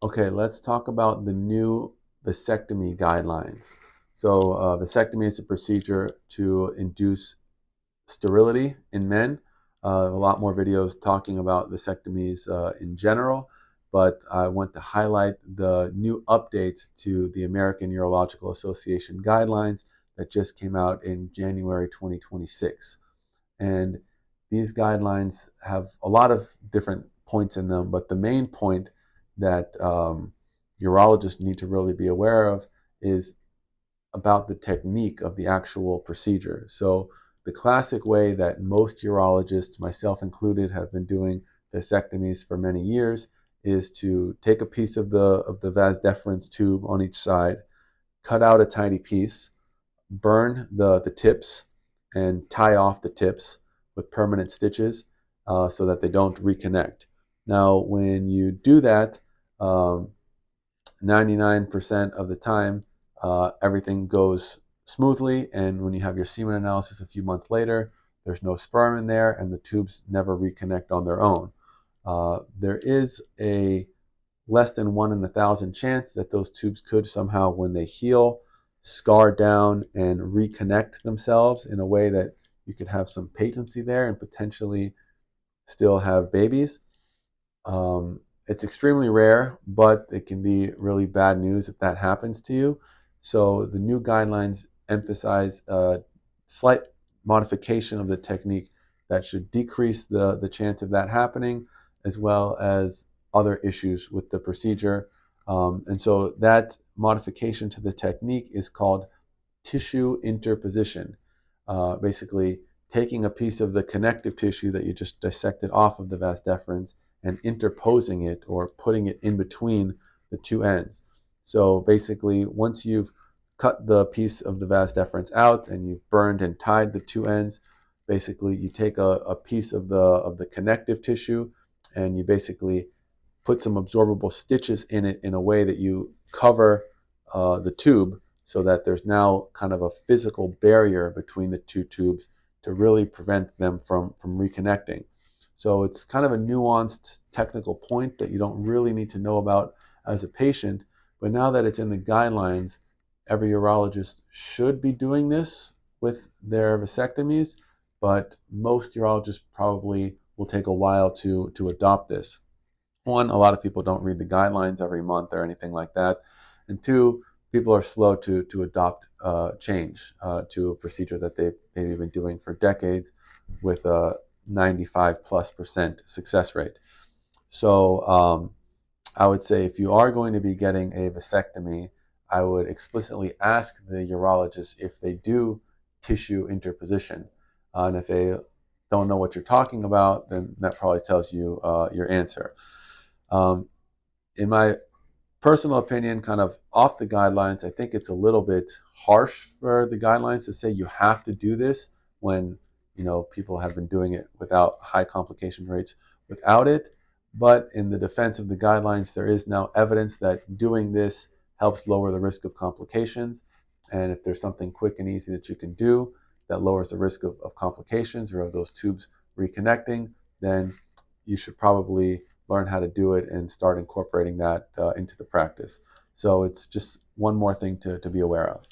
Okay, let's talk about the new vasectomy guidelines. So, vasectomy is a procedure to induce sterility in men. A lot more videos talking about vasectomies in general, but I want to highlight the new updates to the American Urological Association guidelines that just came out in January 2026. And these guidelines have a lot of different points in them, but the main point that urologists need to really be aware of is about the technique of the actual procedure. So the classic way that most urologists, myself included, have been doing vasectomies for many years is to take a piece of the vas deferens tube on each side, cut out a tiny piece, burn the tips, and tie off the tips with permanent stitches so that they don't reconnect. Now, when you do that, 99% of the time, everything goes smoothly. And when you have your semen analysis a few months later, there's no sperm in there and the tubes never reconnect on their own. There is a less than 1 in 1,000 chance that those tubes could somehow, when they heal, scar down and reconnect themselves in a way that you could have some patency there and potentially still have babies. It's extremely rare, but it can be really bad news if that happens to you. So the new guidelines emphasize a slight modification of the technique that should decrease the chance of that happening, as well as other issues with the procedure. And so that modification to the technique is called tissue interposition. Basically, taking a piece of the connective tissue that you just dissected off of the vas deferens and interposing it or putting it in between the two ends. So basically, once you've cut the piece of the vas deferens out and you've burned and tied the two ends, basically you take a piece of the connective tissue and you basically put some absorbable stitches in it in a way that you cover the tube so that there's now kind of a physical barrier between the two tubes to really prevent them from reconnecting. So it's kind of a nuanced technical point that you don't really need to know about as a patient, but now that it's in the guidelines, every urologist should be doing this with their vasectomies, but most urologists probably will take a while to adopt this. One, a lot of people don't read the guidelines every month or anything like that. And two, people are slow to adopt change to a procedure that they've maybe been doing for decades with a 95+% success rate. So I would say if you are going to be getting a vasectomy, I would explicitly ask the urologist if they do tissue interposition. And if they don't know what you're talking about, then that probably tells you your answer. Um, in my personal opinion, kind of off the guidelines, I think it's a little bit harsh for the guidelines to say you have to do this when people have been doing it without high complication rates without it. But in the defense of the guidelines, there is now evidence that doing this helps lower the risk of complications. And if there's something quick and easy that you can do that lowers the risk of complications or of those tubes reconnecting, then you should probably learn how to do it and start incorporating that into the practice. So it's just one more thing to be aware of.